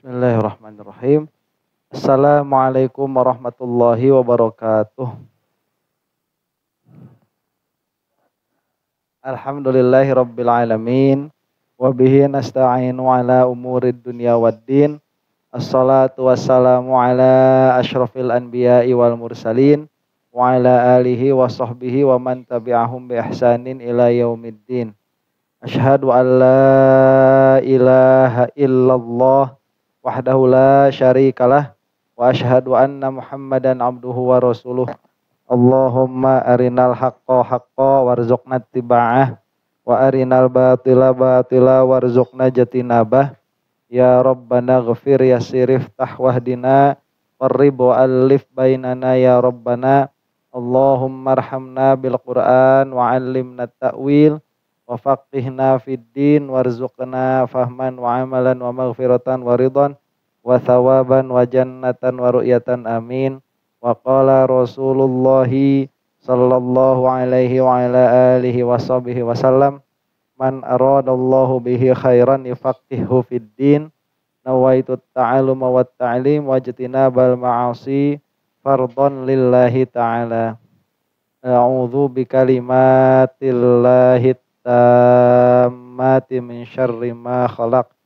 Bismillahirrahmanirrahim. Assalamualaikum warahmatullahi wabarakatuh. Alhamdulillahi rabbil alamin. Wabihi nasta'inu ala umurid dunya waddin. Assalatu wassalamu ala ashrafil anbiya'i wal mursalin. Wa ala alihi wa sahbihi wa man tabi'ahum bi ihsanin ila yaumiddin. Asyhadu an la ilaha illallah wahdahu la syarikalah wa asyhadu anna Muhammadan abduhu wa rasuluh. Allahumma arinal haqqa haqqa warzuqna ittiba'ah wa arinal batila batila warzuqna jatinabah. Ya Rabbana ghafir yasirif tahwahdina warrib wa alif bainana ya Rabbana. Allahumma arhamna bil Qur'an wa 'allimna ta'wil wa faqihna fid din warzuqna fahman wa amalan wa maghfiratan wa ridwan wa thawaban wa jannatan wa ru'yatan amin. Wa qala Rasulullah sallallahu alaihi wa ala alihi wa sahbihi wasallam, man aradallahu bihi khairan yufaqihu fid din. Nawaitu ta'alluma wat ta'lim wajtinabal ma'asi fardhan lillahi ta'ala. A'udzu bikalimatillahi tammati min syarri ma khalaq.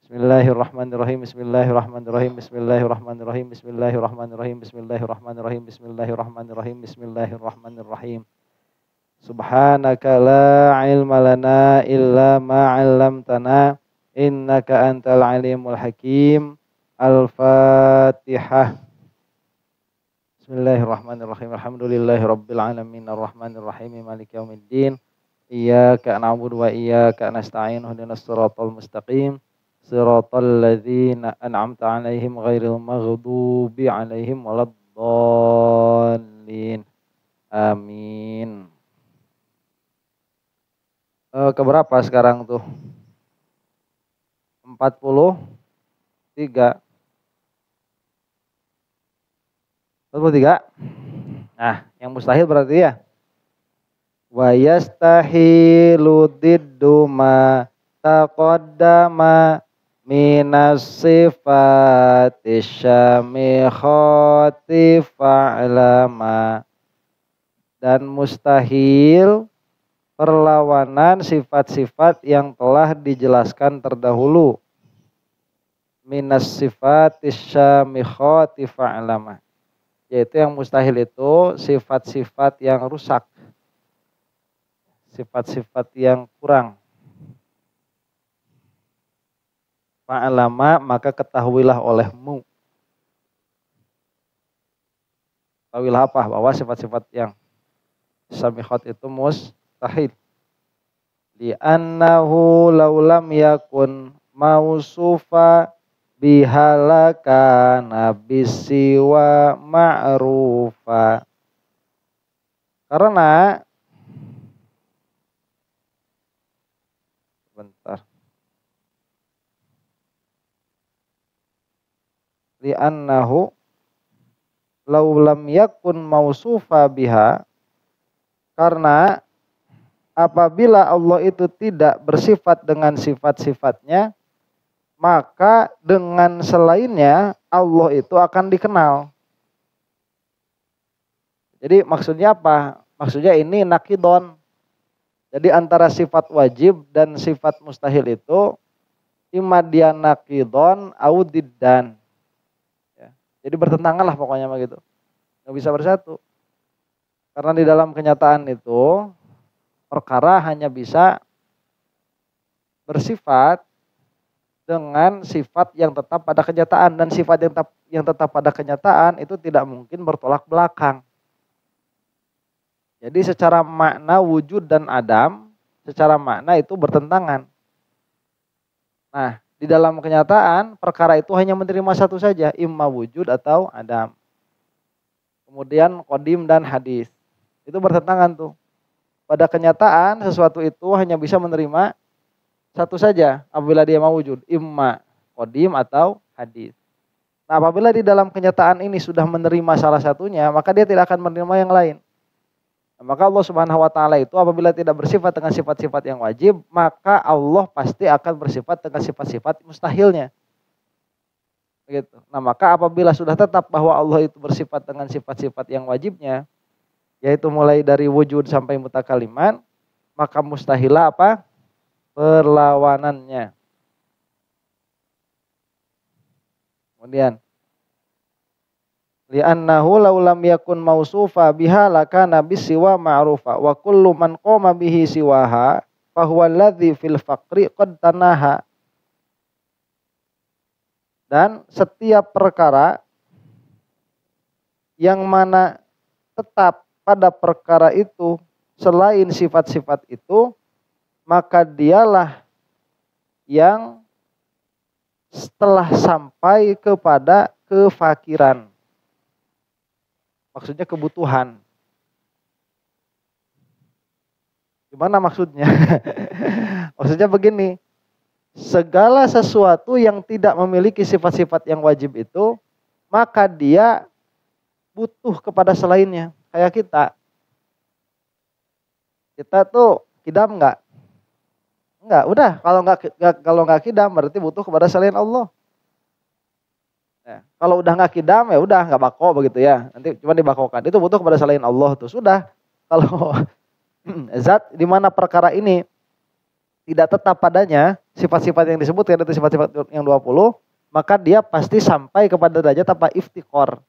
Bismillahirrahmanirrahim. Bismillahirrahmanirrahim. Bismillahirrahmanirrahim. Bismillahirrahmanirrahim. Bismillahirrahmanirrahim. Bismillahirrahmanirrahim. Bismillahirrahmanirrahim. Subhanaka la ilma lana illa ma 'allamtana innaka antal alimul hakim. Al-Fatihah. Bismillahirrahmanirrahim. Alhamdulillahirabbil alamin arrahmanir rahim maliki yaumiddin. Iyyaka na'budu wa iyyaka nasta'in ihdinas siratal mustaqim siratal ladzina an'amta 'alaihim ghairil maghdubi 'alaihim waladdallin. Amin. Keberapa sekarang tuh? 43. 43. Nah, yang mustahil berarti ya. Wa yastahilu diddu ma taqaddama minas sifati syamikhati fa'lama. Dan mustahil perlawanan sifat-sifat yang telah dijelaskan terdahulu. Minas sifati syamikhati fa'lama. Yaitu yang mustahil itu sifat-sifat yang rusak. Sifat-sifat yang kurang. Fa'alama, maka ketahuilah olehmu. Ketahuilah apa? Bahwa sifat-sifat yang samikhat itu mustahil. Li'annahu laulam yakun mausufa bihalaka nabisiwa ma'rufa. Karena bentar. Li'annahu law lam yakun mausufa biha, karena apabila Allah itu tidak bersifat dengan sifat-sifatnya, maka dengan selainnya Allah itu akan dikenal. Jadi maksudnya apa? Maksudnya ini nakidon. Jadi antara sifat wajib dan sifat mustahil itu imma dia nakidon au diddan. Ya. Jadi bertentangan lah pokoknya begitu. Nggak bisa bersatu. Karena di dalam kenyataan itu perkara hanya bisa bersifat dengan sifat yang tetap pada kenyataan, dan sifat yang tetap pada kenyataan itu tidak mungkin bertolak belakang. Jadi secara makna wujud dan adam, secara makna itu bertentangan. Nah, di dalam kenyataan perkara itu hanya menerima satu saja, imma wujud atau adam. Kemudian qadim dan hadis. Itu bertentangan tuh. Pada kenyataan sesuatu itu hanya bisa menerima satu saja apabila dia mau wujud, imma qadim atau hadis. Nah, apabila di dalam kenyataan ini sudah menerima salah satunya, maka dia tidak akan menerima yang lain. Nah, maka Allah Subhanahu wa taala itu apabila tidak bersifat dengan sifat-sifat yang wajib, maka Allah pasti akan bersifat dengan sifat-sifat mustahilnya. Begitu. Nah, maka apabila sudah tetap bahwa Allah itu bersifat dengan sifat-sifat yang wajibnya, yaitu mulai dari wujud sampai mutakaliman, maka mustahilah apa? Perlawanannya. Kemudian li'annahu law lam yakun mausufa biha lakana bisiwa ma'rufa wa kullu man qama bihi siwaha fa huwa alladzi fil faqri qad tanaha. Dan setiap perkara yang mana tetap pada perkara itu selain sifat-sifat itu, maka dialah yang setelah sampai kepada kefakiran. Maksudnya kebutuhan. Gimana maksudnya? Maksudnya begini, segala sesuatu yang tidak memiliki sifat-sifat yang wajib itu, maka dia butuh kepada selainnya. Kayak kita. Kita tuh kidam enggak? Enggak, udah kalau nggak kidam berarti butuh kepada selain Allah. Ya, kalau udah nggak kidam ya udah nggak bako begitu ya. Nanti cuma dibakokan. Itu butuh kepada selain Allah tuh sudah. Kalau zat di mana perkara ini tidak tetap padanya sifat-sifat yang disebutkan itu sifat-sifat yang 20, maka dia pasti sampai kepada derajat apa? Iftikor.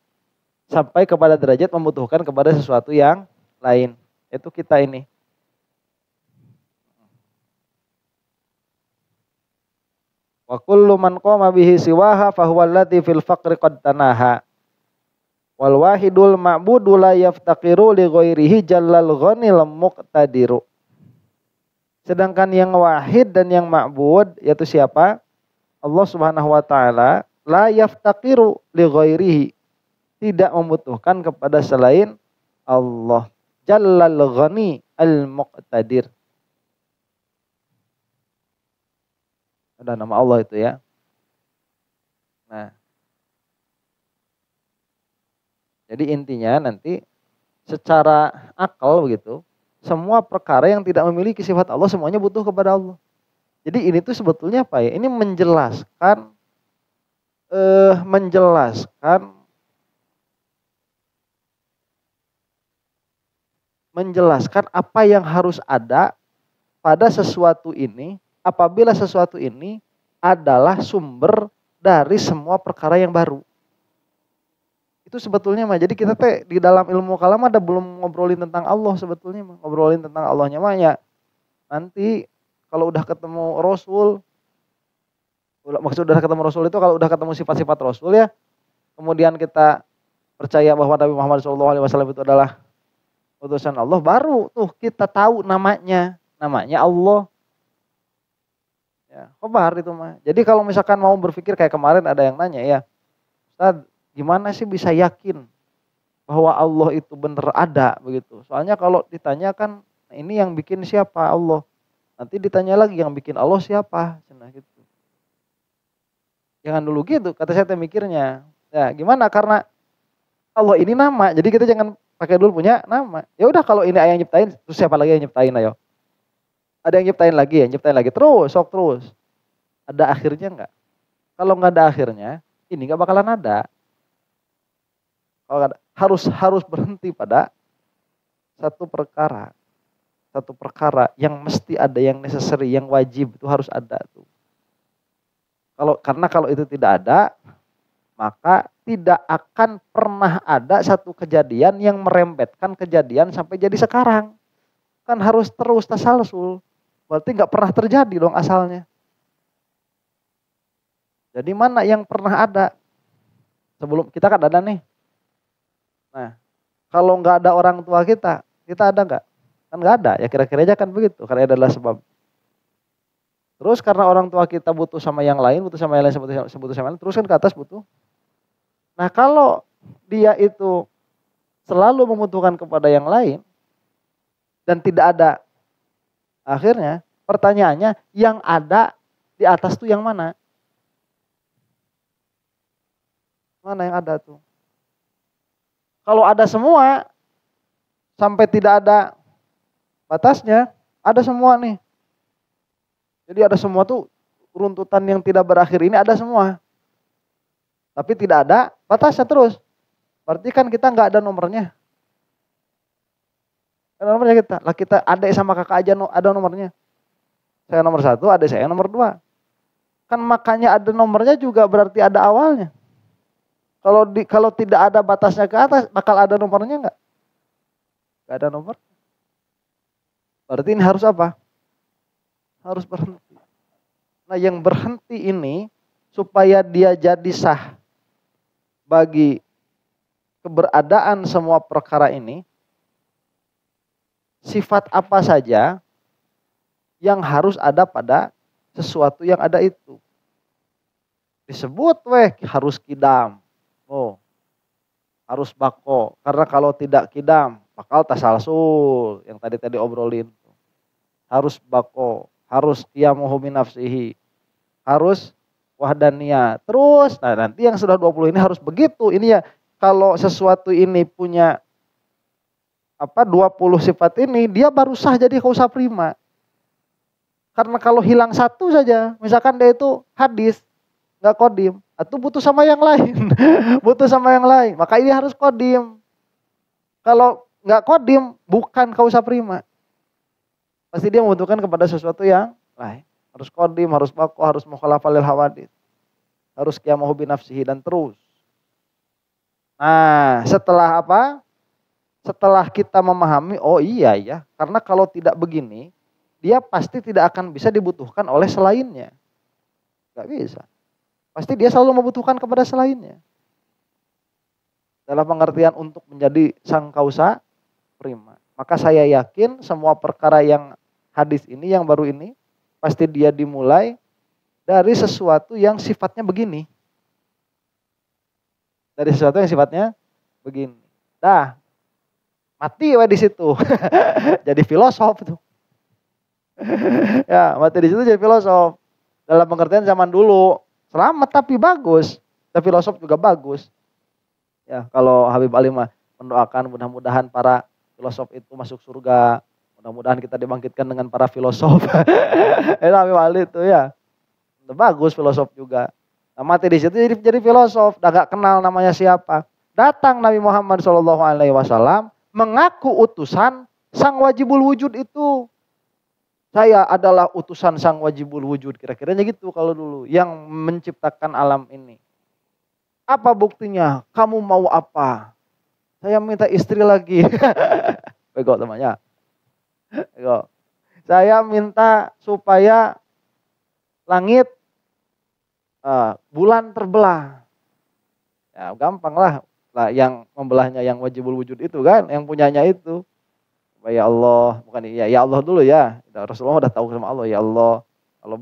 Sampai kepada derajat membutuhkan kepada sesuatu yang lain. Itu kita ini. Wa kullu man qama bihi siwaha fa huwa allati fil faqri qad tanaha. Wal wahidul ma'budu la yaftaqiru li ghairihi jallal ghanil muqtadiru. Sedangkan yang wahid dan yang ma'bud yaitu siapa? Allah Subhanahu wa taala la yaftaqiru li ghairihi. Tidak membutuhkan kepada selain Allah. Jallal ghani al muqtadir. Ada nama Allah itu ya. Nah. Jadi intinya nanti secara akal begitu, semua perkara yang tidak memiliki sifat Allah semuanya butuh kepada Allah. Jadi ini tuh sebetulnya apa ya? Ini menjelaskan apa yang harus ada pada sesuatu ini apabila sesuatu ini adalah sumber dari semua perkara yang baru. Itu sebetulnya mah. Jadi kita teh di dalam ilmu kalam ada belum ngobrolin tentang Allah sebetulnya mah. Ngobrolin tentang Allahnya mah ya. Nanti kalau udah ketemu Rasul, maksud udah ketemu Rasul itu kalau udah ketemu sifat-sifat Rasul ya. Kemudian kita percaya bahwa Nabi Muhammad SAW itu adalah utusan Allah, baru tuh kita tahu namanya. Namanya Allah. Ya, khobar itu mah. Jadi kalau misalkan mau berpikir kayak kemarin ada yang nanya ya, Ustaz, gimana sih bisa yakin bahwa Allah itu benar ada begitu? Soalnya kalau ditanya kan ini yang bikin siapa? Allah. Nanti ditanya lagi yang bikin Allah siapa? Nah gitu. Jangan dulu gitu, kata saya mikirnya. Ya gimana? Karena Allah ini nama, jadi kita jangan pakai dulu punya nama. Ya udah kalau ini yang nyiptain, terus siapa lagi yang nyiptain ayo? Ada yang nyiptain lagi, terus, sok terus. Ada akhirnya enggak? Kalau enggak ada akhirnya, ini enggak bakalan ada. Kalau harus berhenti pada satu perkara yang mesti ada, yang necessary, yang wajib itu harus ada tuh. Karena kalau itu tidak ada, maka tidak akan pernah ada satu kejadian yang merembetkan kejadian sampai jadi sekarang. Kan harus terus tasalsul. Berarti nggak pernah terjadi dong asalnya. Jadi mana yang pernah ada? Sebelum kita kan ada nih. Nah, kalau nggak ada orang tua kita ada nggak? Kan nggak ada. Ya kira-kira aja kan begitu. Karena adalah sebab. Terus karena orang tua kita butuh sama yang lain, butuh sama yang lain, terus kan ke atas butuh. Nah kalau dia itu selalu membutuhkan kepada yang lain dan tidak ada akhirnya, pertanyaannya yang ada di atas tuh yang mana? Mana yang ada tuh? Kalau ada semua, sampai tidak ada batasnya, ada semua nih. Jadi ada semua tuh runtutan yang tidak berakhir ini ada semua. Tapi tidak ada batasnya terus. Berarti kan kita nggak ada nomornya. Ada nomornya kita. Lah kita adik sama kakak aja ada nomornya. Saya nomor 1, adik saya nomor 2. Kan makanya ada nomornya juga berarti ada awalnya. Kalau tidak ada batasnya ke atas, bakal ada nomornya nggak? Nggak ada nomor. Berarti ini harus apa? Harus berhenti. Nah yang berhenti ini supaya dia jadi sah bagi keberadaan semua perkara ini, sifat apa saja yang harus ada pada sesuatu yang ada itu. Disebut harus kidam. Oh, harus bako. Karena kalau tidak kidam, bakal tasalsul yang tadi obrolin. Harus bako, harus qiyamuhu min nafsihi, harus wahdaniyah. Terus, nah nanti yang sudah 20 ini harus begitu. Ini ya, kalau sesuatu ini punya 20 sifat ini, dia baru sah jadi kausa prima. Karena kalau hilang satu saja, misalkan dia itu hadis, nggak kodim, atau butuh sama yang lain, butuh sama yang lain, maka ini harus kodim. Kalau nggak kodim, bukan kausa prima. Pasti dia membutuhkan kepada sesuatu yang lain. Harus kodim, harus bako, harus mukhalafah lil hawadits, harus qiyamuhu bi nafsihi, dan terus. Nah, setelah apa? Setelah kita memahami, oh iya ya, karena kalau tidak begini, dia pasti tidak akan bisa dibutuhkan oleh selainnya. Gak bisa. Pasti dia selalu membutuhkan kepada selainnya. Dalam pengertian untuk menjadi sang kausa prima. Maka saya yakin semua perkara yang hadis ini, yang baru ini, pasti dia dimulai dari sesuatu yang sifatnya begini. Dari sesuatu yang sifatnya begini. Dah, mati di situ. Jadi filosof tuh. Ya, mati di situ jadi filosof. Dalam pengertian zaman dulu, selamat tapi bagus. Tapi filosof juga bagus. Ya, kalau Habib Ali mah mendoakan mudah-mudahan para filosof itu masuk surga. Mudah-mudahan kita dibangkitkan dengan para filosof. Itu Habib Ali itu ya. Bagus filosof juga. Nah, mati di situ jadi filosof, udah gak kenal namanya siapa. Datang Nabi Muhammad SAW mengaku utusan sang wajibul wujud itu. Saya adalah utusan sang wajibul wujud, kira-kiranya gitu kalau dulu, yang menciptakan alam ini. Apa buktinya? Kamu mau apa? Saya minta istri lagi. Bego temannya. Bego. Saya minta supaya langit, bulan terbelah. Ya gampang lah, yang membelahnya yang wajibul wujud itu kan, yang punyanya itu. Ya Allah, bukan ya Allah dulu ya. Rasulullah udah tahu sama Allah, ya Allah, kalau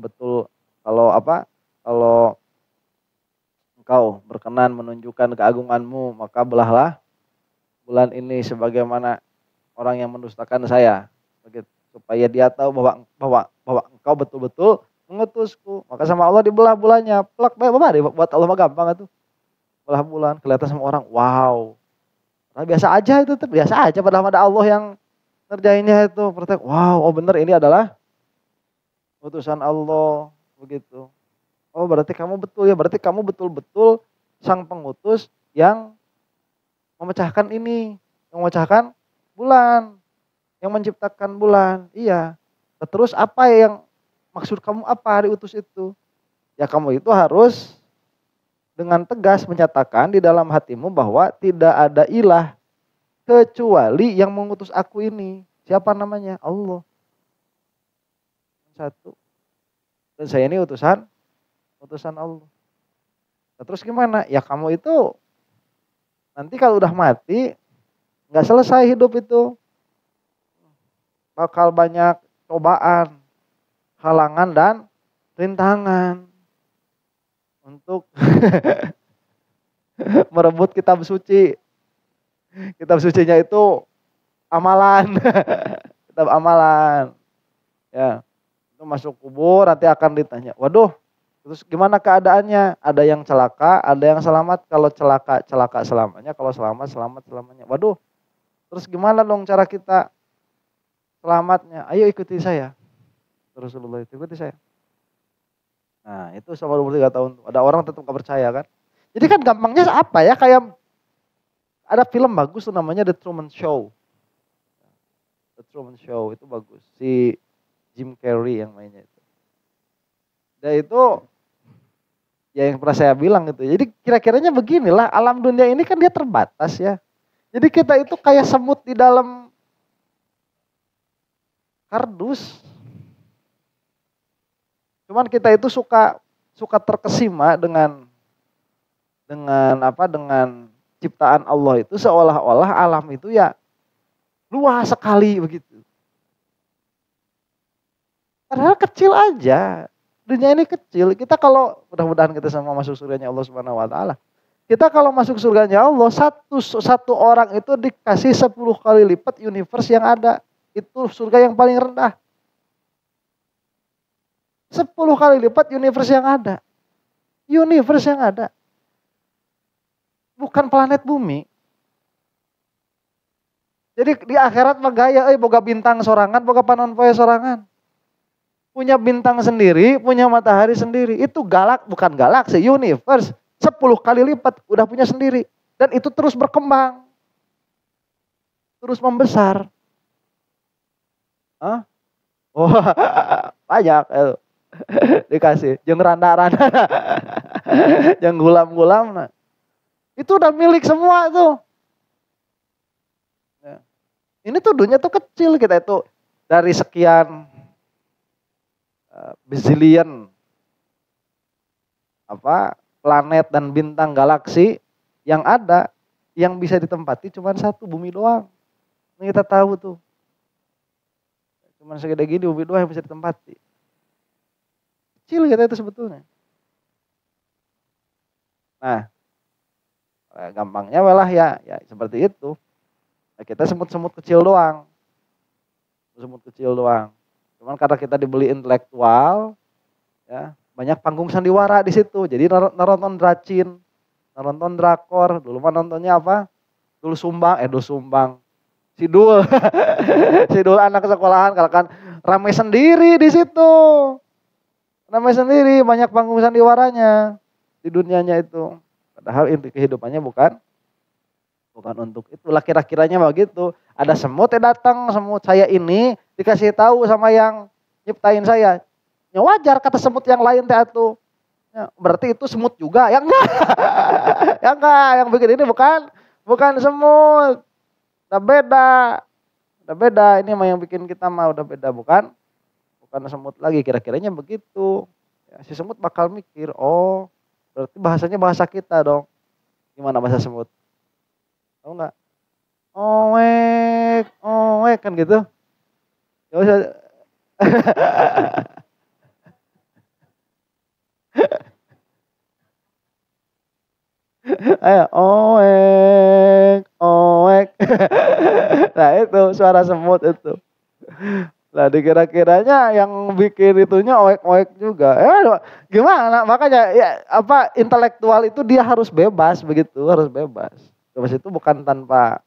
engkau berkenan menunjukkan keagunganmu, maka belahlah bulan ini sebagaimana orang yang mendustakan saya, begitu, supaya dia tahu bahwa engkau betul-betul mengutusku. Maka sama Allah dibelah bulannya, plak, buat Allah mah gampang itu. Belah bulan, kelihatan sama orang, wow. Nah, biasa aja itu, biasa aja, padahal ada Allah yang ngerjainnya itu. Wow, oh bener ini adalah utusan Allah, begitu. Oh berarti kamu betul ya, berarti kamu betul-betul sang pengutus yang memecahkan ini, yang memecahkan bulan, yang menciptakan bulan. Iya. Terus apa yang maksud kamu apa diutus itu? Ya kamu itu harus dengan tegas menyatakan di dalam hatimu bahwa tidak ada ilah kecuali yang mengutus aku ini. Siapa namanya? Allah. Satu. Dan saya ini utusan Allah. Nah, terus gimana? Ya kamu itu nanti kalau udah mati nggak selesai hidup itu. Bakal banyak cobaan, halangan dan rintangan untuk merebut kitab suci. Kitab sucinya itu amalan. Kitab amalan. Ya. Itu masuk kubur nanti akan ditanya. Waduh, terus gimana keadaannya? Ada yang celaka, ada yang selamat. Kalau celaka selamanya, kalau selamat selamanya. Waduh. Terus gimana dong cara kita selamatnya? Ayo ikuti saya. Rasulullah itu ikuti saya. Nah, itu selama 23 tahun. Ada orang tetap gak percaya kan? Jadi kan gampangnya apa ya, kayak ada film bagus tuh namanya The Truman Show. The Truman Show itu bagus. Si Jim Carrey yang mainnya itu. Dan itu ya yang pernah saya bilang gitu. Jadi kira-kiranya beginilah, alam dunia ini kan dia terbatas ya. Jadi kita itu kayak semut di dalam kardus. Cuman kita itu suka terkesima dengan ciptaan Allah itu, seolah-olah alam itu ya luas sekali begitu. Padahal kecil aja. Dunia ini kecil. Kita kalau mudah-mudahan kita semua masuk surganya Allah Subhanahu wa taala. Kita kalau masuk surganya Allah, satu orang itu dikasih 10 kali lipat universe yang ada. Itu surga yang paling rendah. 10 kali lipat universe yang ada. Universe yang ada. Bukan planet bumi. Jadi di akhirat mah gaya boga bintang sorangan, boga panon poe sorangan. Punya bintang sendiri, punya matahari sendiri. Itu bukan galaksi, universe. 10 kali lipat udah punya sendiri. Dan itu terus berkembang. Terus membesar. Hah? Oh, banyak. Dikasih. Yang randa-randa. Yang gulam-gulam. Nah. Itu udah milik semua tuh. Ini tuh dunia tuh kecil, kita itu dari sekian bazillion planet dan bintang galaksi yang ada, yang bisa ditempati cuma satu, bumi doang. Ini kita tahu tuh. Cuma segede gini bumi doang yang bisa ditempati. Kecil kita itu sebetulnya. Nah, gampangnya malah ya seperti itu. Nah, kita semut-semut kecil doang. Semut kecil doang. Cuman karena kita dibeli intelektual, ya banyak panggung sandiwara di situ. Jadi nonton dracin, nonton drakor. Dulu mah nontonnya apa? Dulu Sumbang. Sidul. Sidul anak sekolahan, kalau kan ramai sendiri di situ. Ramai sendiri, banyak panggung sandiwaranya di dunianya itu. Padahal inti kehidupannya bukan untuk itulah, kira-kiranya begitu. Ada semut yang datang, semut saya ini dikasih tahu sama yang nyiptain saya. Ya wajar kata semut yang lain teh atuh. Ya, berarti itu semut juga. Ya enggak. Ya enggak, yang bikin ini bukan semut. Udah beda. Ini mah yang bikin kita mah udah beda, bukan semut lagi, kira-kiranya begitu. Ya, si semut bakal mikir, oh berarti bahasanya bahasa kita dong. Gimana bahasa semut? Tahu nggak? Owek kan gitu. Ya usah. Ayo, owek. Nah itu suara semut itu. Nah dikira-kiranya yang bikin itunya oek juga. Gimana? Makanya ya intelektual itu dia harus bebas begitu, harus bebas. Bebas itu bukan tanpa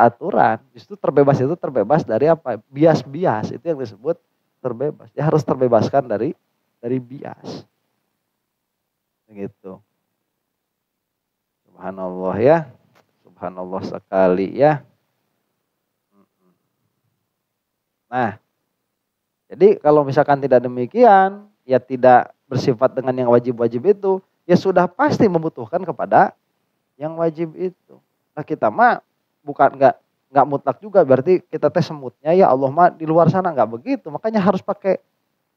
aturan. Justru terbebas dari apa? Bias-bias, itu yang disebut terbebas. Dia harus terbebaskan dari bias. Begitu. Subhanallah ya. Subhanallah sekali ya. Nah, jadi kalau misalkan tidak demikian, ya tidak bersifat dengan yang wajib-wajib itu, ya sudah pasti membutuhkan kepada yang wajib itu. Nah kita mah bukan nggak mutlak juga, berarti kita semutnya ya Allah mah di luar sana, nggak begitu. Makanya harus pakai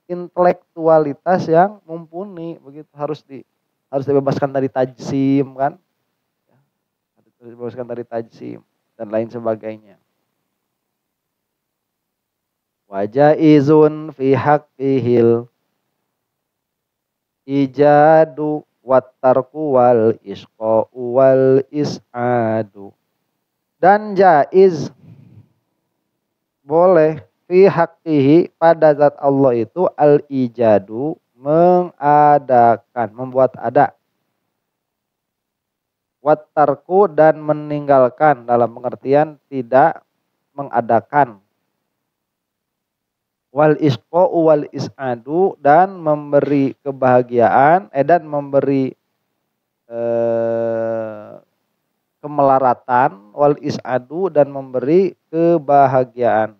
intelektualitas yang mumpuni, begitu harus dibebaskan dari tajsim kan, harus dibebaskan dari tajsim dan lain sebagainya. Wajaizun fi haqqihil ijadu wattarku wal isqa'u wal is'adu. Dan jaiz boleh fi haqqihi pada zat Allah itu al ijadu mengadakan, membuat ada. Wattarku dan meninggalkan dalam pengertian tidak mengadakan. Wal isqa'u wal is'adu dan memberi kebahagiaan dan memberi eh, kemelaratan, wal is'adu, dan memberi kebahagiaan.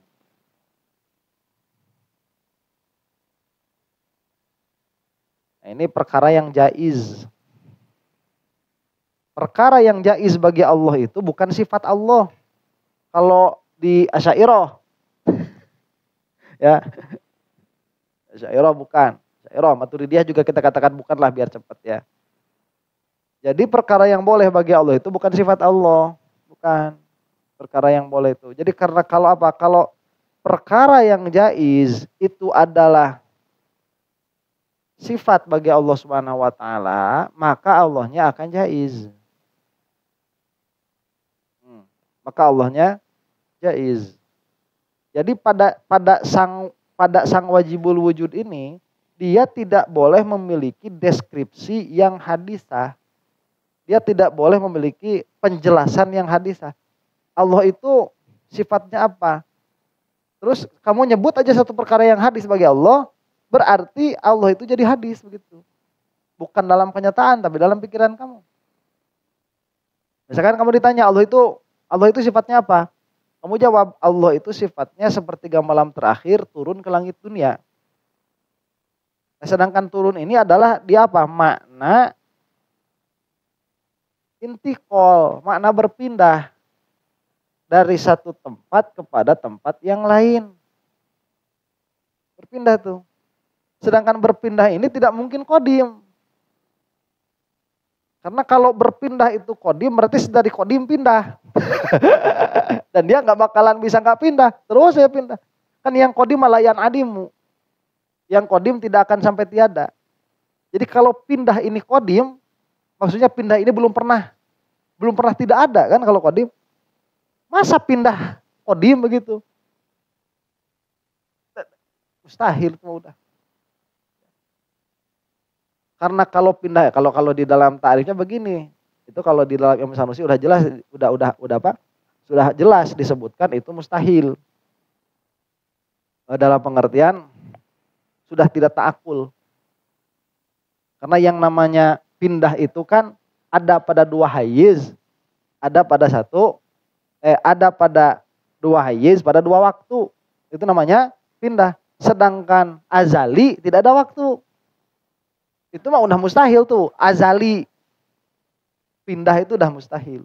Nah, ini perkara yang jaiz. Perkara yang jaiz bagi Allah itu bukan sifat Allah. Kalau di Asy'ariyah ya, Asy'ariyah bukan. Asy'ariyah, Maturidiyah juga kita katakan bukanlah biar cepat ya. Jadi perkara yang boleh bagi Allah itu bukan sifat Allah, bukan. Perkara yang boleh itu. Jadi karena kalau apa? Kalau perkara yang jaiz itu adalah sifat bagi Allah Subhanahu wa taala, maka Allahnya akan jaiz. Maka Allahnya jaiz. Jadi pada sang wajibul wujud ini, dia tidak boleh memiliki deskripsi yang hadisah. Dia tidak boleh memiliki penjelasan yang hadisah. Allah itu sifatnya apa? Terus kamu nyebut aja satu perkara yang hadis bagi Allah, berarti Allah itu jadi hadis begitu. Bukan dalam kenyataan tapi dalam pikiran kamu. Misalkan kamu ditanya Allah itu sifatnya apa? Kamu jawab Allah itu sifatnya sepertiga malam terakhir turun ke langit dunia. Nah, sedangkan turun ini adalah dia apa? Makna intikal, makna berpindah dari satu tempat kepada tempat yang lain. Berpindah tuh. Sedangkan berpindah ini tidak mungkin qadim. Karena kalau berpindah itu qadim berarti dari qadim pindah. Dan dia nggak bakalan bisa nggak pindah. Terus ya pindah. Kan yang qadim malayan adimu. Yang qadim tidak akan sampai tiada. Jadi kalau pindah ini qadim, maksudnya pindah ini belum pernah tidak ada kan kalau qadim. Masa pindah qadim begitu? Mustahil itu udah. Karena kalau pindah, kalau di dalam ta'rifnya begini, itu kalau di dalam Imam Sanusi udah jelas, udah apa? Sudah jelas disebutkan itu mustahil. Dalam pengertian sudah tidak ta'akul. Karena yang namanya pindah itu kan ada pada dua hayyiz, ada pada dua hayyiz, pada dua waktu. Itu namanya pindah. Sedangkan azali tidak ada waktu. Itu mah udah mustahil tuh, azali. Pindah itu udah mustahil.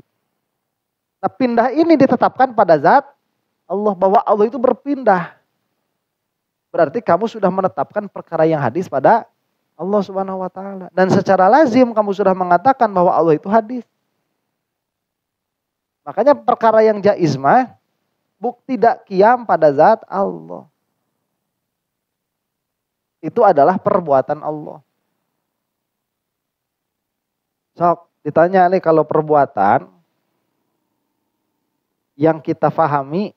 Nah, pindah ini ditetapkan pada zat Allah, bahwa Allah itu berpindah. Berarti kamu sudah menetapkan perkara yang hadis pada Allah Subhanahu wa taala. Dan secara lazim kamu sudah mengatakan bahwa Allah itu hadis. Makanya perkara yang jaiz mah tidak qiyam pada zat Allah. Itu adalah perbuatan Allah. Sok ditanya nih, kalau perbuatan yang kita fahami,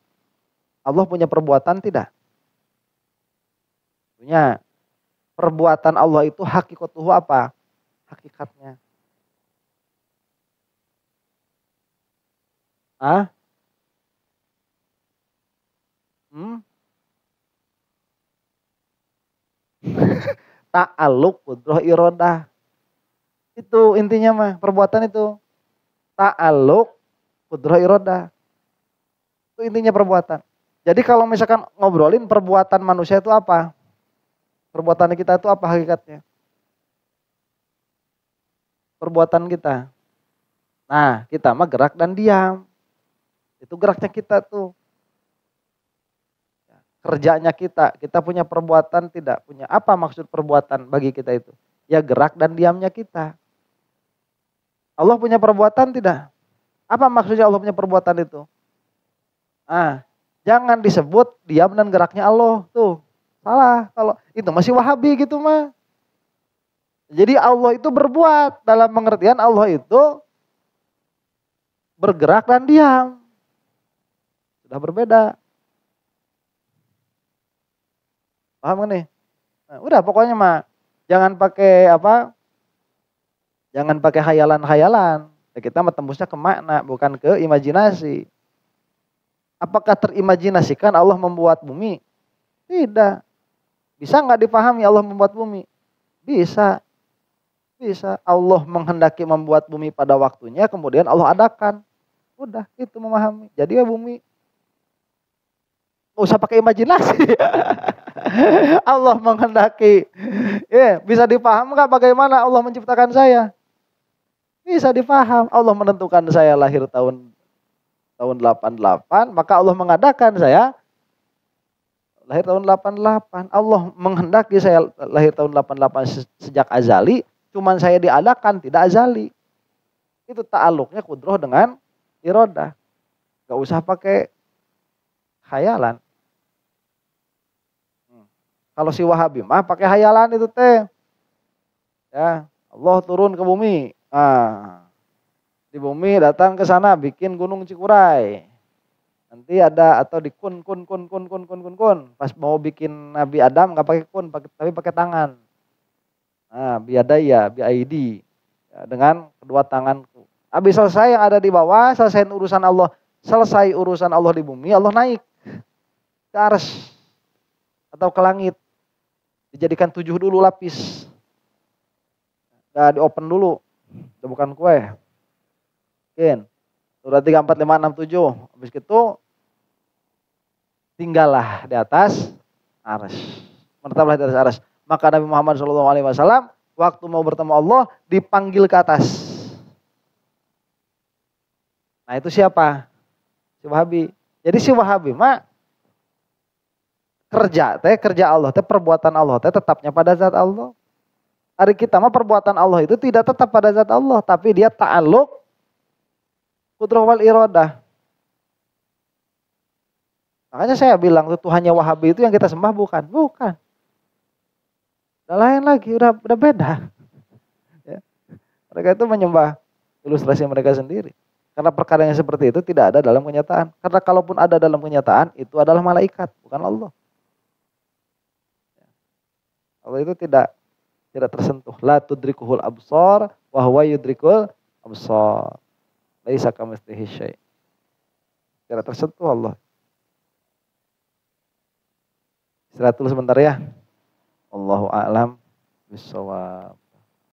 Allah punya perbuatan tidak? Punya. Perbuatan Allah itu hakikatuhu apa? Hakikatnya. Ta'alluq qudrah iradah. Itu intinya mah, perbuatan itu ta'alluq qudrah iradah. Itu intinya perbuatan. Jadi kalau misalkan ngobrolin perbuatan manusia itu apa? Perbuatan kita itu apa hakikatnya? Perbuatan kita. Nah, kita mah gerak dan diam. Itu geraknya kita tuh. Kerjanya kita punya perbuatan tidak? Punya. Apa maksud perbuatan bagi kita itu? Ya gerak dan diamnya kita. Allah punya perbuatan tidak? Apa maksudnya Allah punya perbuatan itu? Jangan disebut diam dan geraknya Allah tuh. Salah, kalau itu masih Wahabi gitu mah. Jadi Allah itu berbuat, dalam pengertian Allah itu bergerak dan diam. Sudah berbeda. Paham kan nih? Nah, udah pokoknya mah jangan pakai jangan pakai khayalan-khayalan. Kita tembusnya ke makna, bukan ke imajinasi. Apakah terimajinasikan Allah membuat bumi? Tidak. Bisa nggak dipahami Allah membuat bumi? Bisa. Bisa. Allah menghendaki membuat bumi pada waktunya, kemudian Allah adakan. Udah, itu memahami. Jadi ya bumi, nggak usah pakai imajinasi. Allah menghendaki. Bisa dipaham nggak bagaimana Allah menciptakan saya? Bisa dipaham. Allah menentukan saya lahir tahun 88, maka Allah mengadakan saya lahir tahun 88. Allah menghendaki saya lahir tahun 88 sejak azali, cuman saya diadakan, tidak azali. Itu ta'aluknya kudroh dengan irodah. Gak usah pakai khayalan. Kalau si Wahabi mah pakai khayalan itu teh. Ya, Allah turun ke bumi. Di bumi datang ke sana bikin gunung Cikuray. Nanti ada atau di kun. Pas mau bikin Nabi Adam nggak pakai kun, tapi pakai tangan. Nah, biadaya, biaidi. Ya, dengan kedua tanganku. Habis selesai yang ada di bawah, selesai urusan Allah. Selesai urusan Allah di bumi, Allah naik ke arsy atau ke langit. Dijadikan 7 dulu lapis. Nah, di open dulu. Itu bukan kue. Mungkin. Surat 3, 4, 5, 6, 7. Habis itu tinggallah di atas arsy. Menetaplah di atas arsy. Maka Nabi Muhammad SAW waktu mau bertemu Allah dipanggil ke atas. Nah itu siapa? Si Wahabi. Jadi si Wahabi mah kerja Allah, perbuatan Allah tetapnya pada zat Allah. Hari kita mah perbuatan Allah itu tidak tetap pada zat Allah, tapi dia ta'aluk qudrah wal iradah. Makanya saya bilang Tuhannya Wahabi itu yang kita sembah bukan. Udah lain lagi, udah beda. Ya. Mereka itu menyembah ilustrasi mereka sendiri. Karena perkara yang seperti itu tidak ada dalam kenyataan. Karena kalaupun ada dalam kenyataan, itu adalah malaikat, bukan Allah. Allah itu tidak tersentuh. La tudrikuhul absar wa huwa yudrikul absar. Laisa kamitslihi syai'. Tidak tersentuh Allah. Istirahat dulu sebentar ya. Allahu a'lam bishawab.